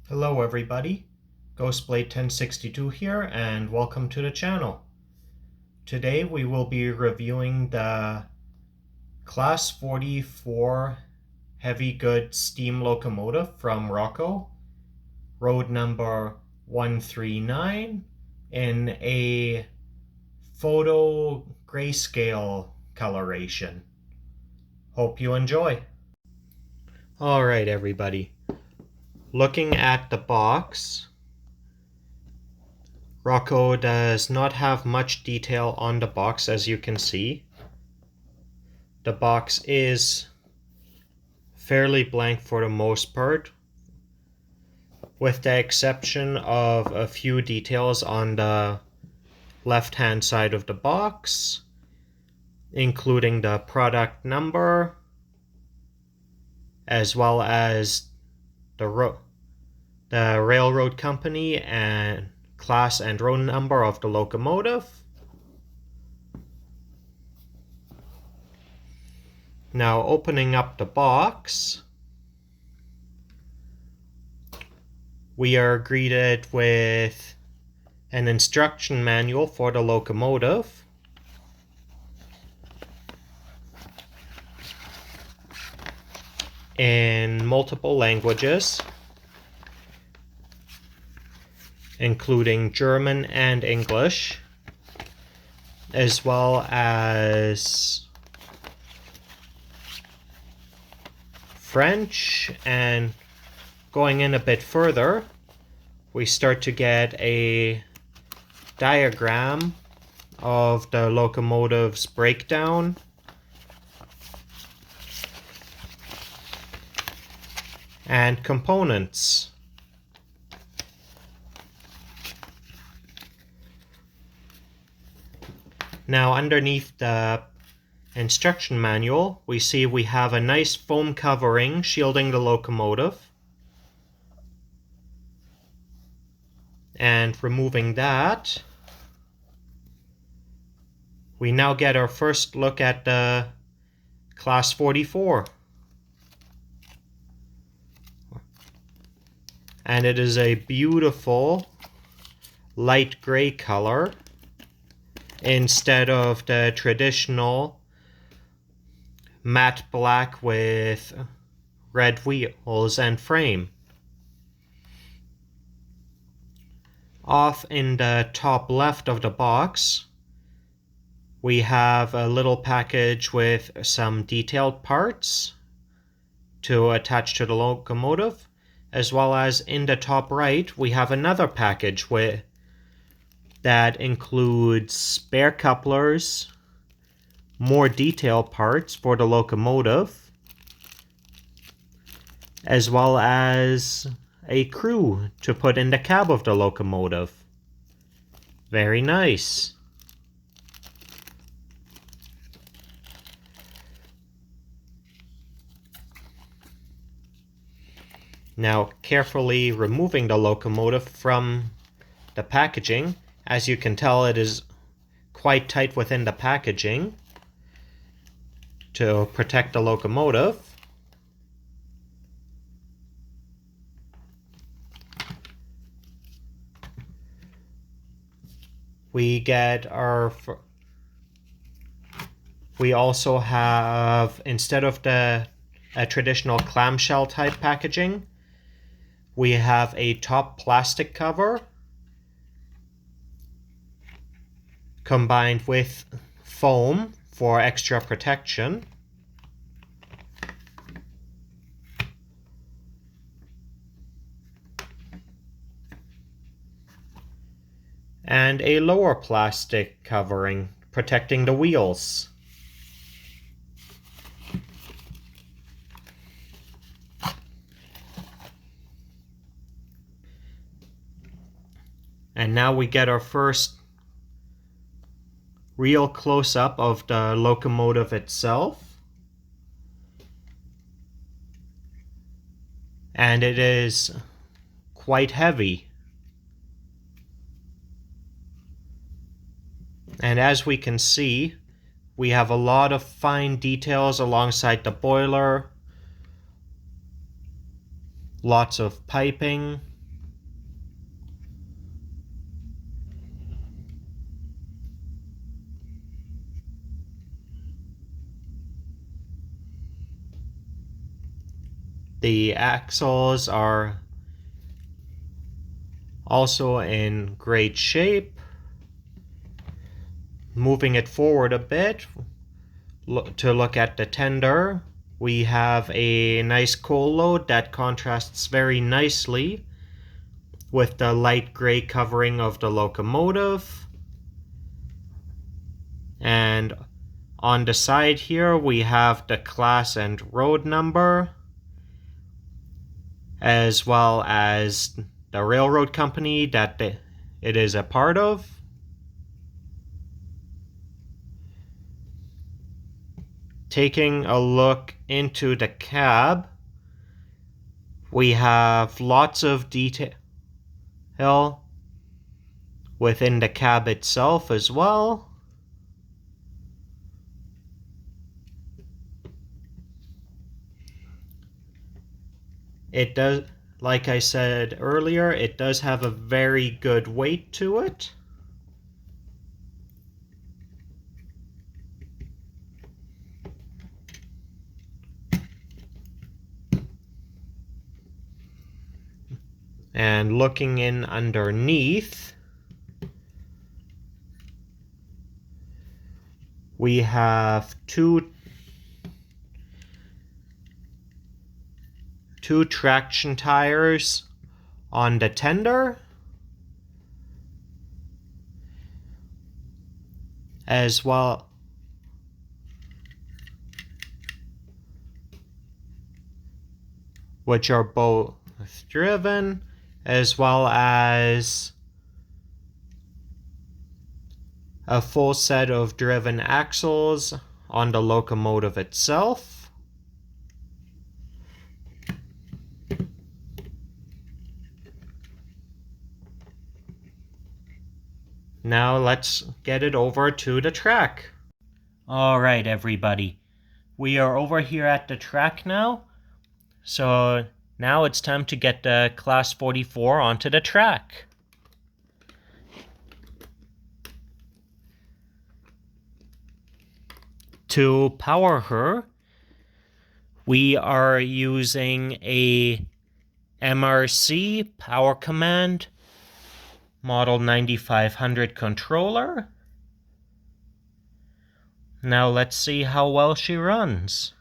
Hello everybody, Ghostblade 1062 here and welcome to the channel. Today we will be reviewing the Class 44 heavy goods steam locomotive from Roco, road number 139 in a photo grayscale coloration. Hope you enjoy. Alright everybody. Looking at the box, Roco does not have much detail on the box, as you can see. The box is fairly blank for the most part, with the exception of a few details on the left-hand side of the box, including the product number, as well as the railroad company and class and road number of the locomotive. Now opening up the box, we are greeted with an instruction manual for the locomotive, in multiple languages, including German and English, as well as French. And going in a bit further, we start to get a diagram of the locomotive's breakdown, and components. Now underneath the instruction manual, we see we have a nice foam covering shielding the locomotive. And removing that, we now get our first look at the Class 44. And it is a beautiful light gray color instead of the traditional matte black with red wheels and frame. Off in the top left of the box, we have a little package with some detailed parts to attach to the locomotive, as well as in the top right we have another package that includes spare couplers, more detailed parts for the locomotive, as well as a crew to put in the cab of the locomotive. Very nice. Now carefully removing the locomotive from the packaging. As you can tell, it is quite tight within the packaging to protect the locomotive. We also have, instead of a traditional clamshell type packaging, we have a top plastic cover combined with foam for extra protection. And a lower plastic covering protecting the wheels. And now we get our first real close-up of the locomotive itself. And it is quite heavy. And as we can see, we have a lot of fine details alongside the boiler, lots of piping, The axles are also in great shape. Moving it forward a bit to look at the tender, we have a nice coal load that contrasts very nicely with the light gray covering of the locomotive. And on the side here we have the class and road number, as well as the railroad company that it is a part of. Taking a look into the cab, we have lots of detail within the cab itself as well. It does, like I said earlier, it does have a very good weight to it. And looking in underneath, we have two traction tires on the tender, as well which are both driven, as well as a full set of driven axles on the locomotive itself. Now let's get it over to the track. Alright everybody, we are over here at the track now. So now it's time to get the Class 44 onto the track. To power her, we are using a MRC Power Command Model 9500 controller. Now let's see how well she runs.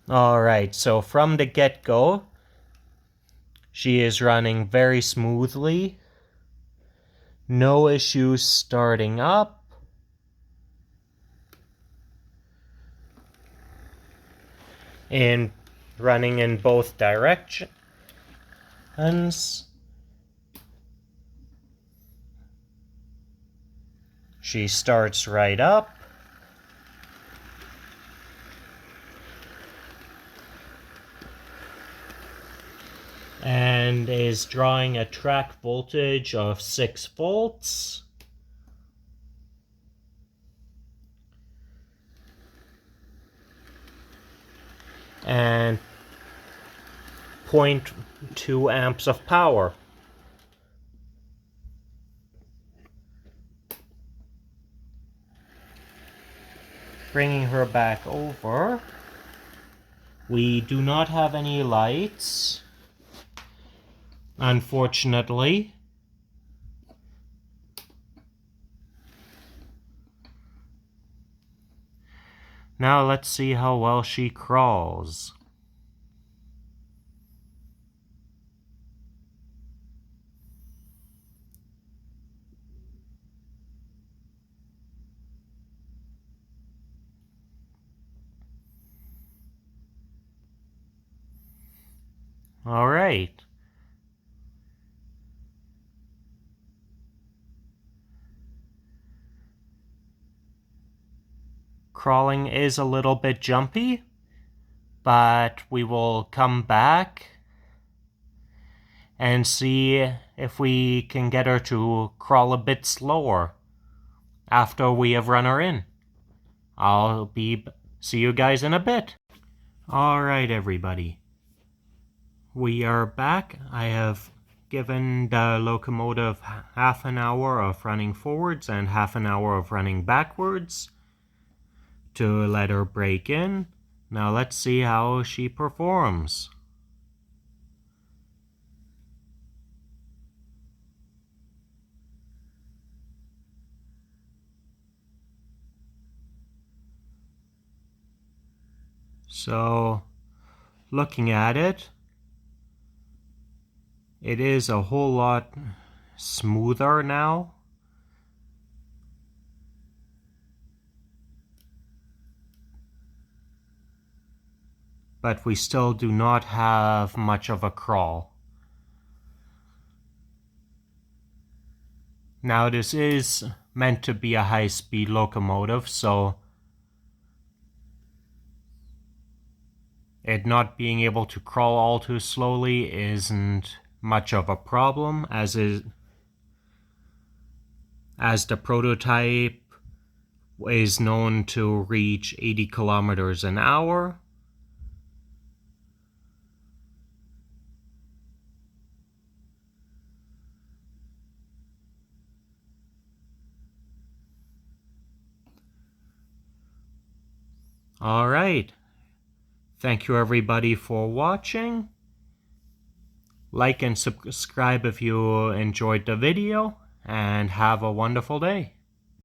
Alright, so from the get-go, she is running very smoothly. No issues starting up. And running in both directions. She starts right up. And is drawing a track voltage of 6 volts. And 0.2 amps of power. Bringing her back over, we do not have any lights, unfortunately. Now let's see how well she crawls. All right. Crawling is a little bit jumpy, but we will come back and see if we can get her to crawl a bit slower after we have run her in. See you guys in a bit. All right, everybody. We are back. I have given the locomotive half an hour of running forwards and half an hour of running backwards to let her break in. Now let's see how she performs. So, looking at it, it is a whole lot smoother now. But we still do not have much of a crawl. Now this is meant to be a high-speed locomotive, so it not being able to crawl all too slowly isn't much of a problem, as the prototype is known to reach 80 kilometers an hour. All right. Thank you everybody for watching. Like and subscribe if you enjoyed the video, and have a wonderful day.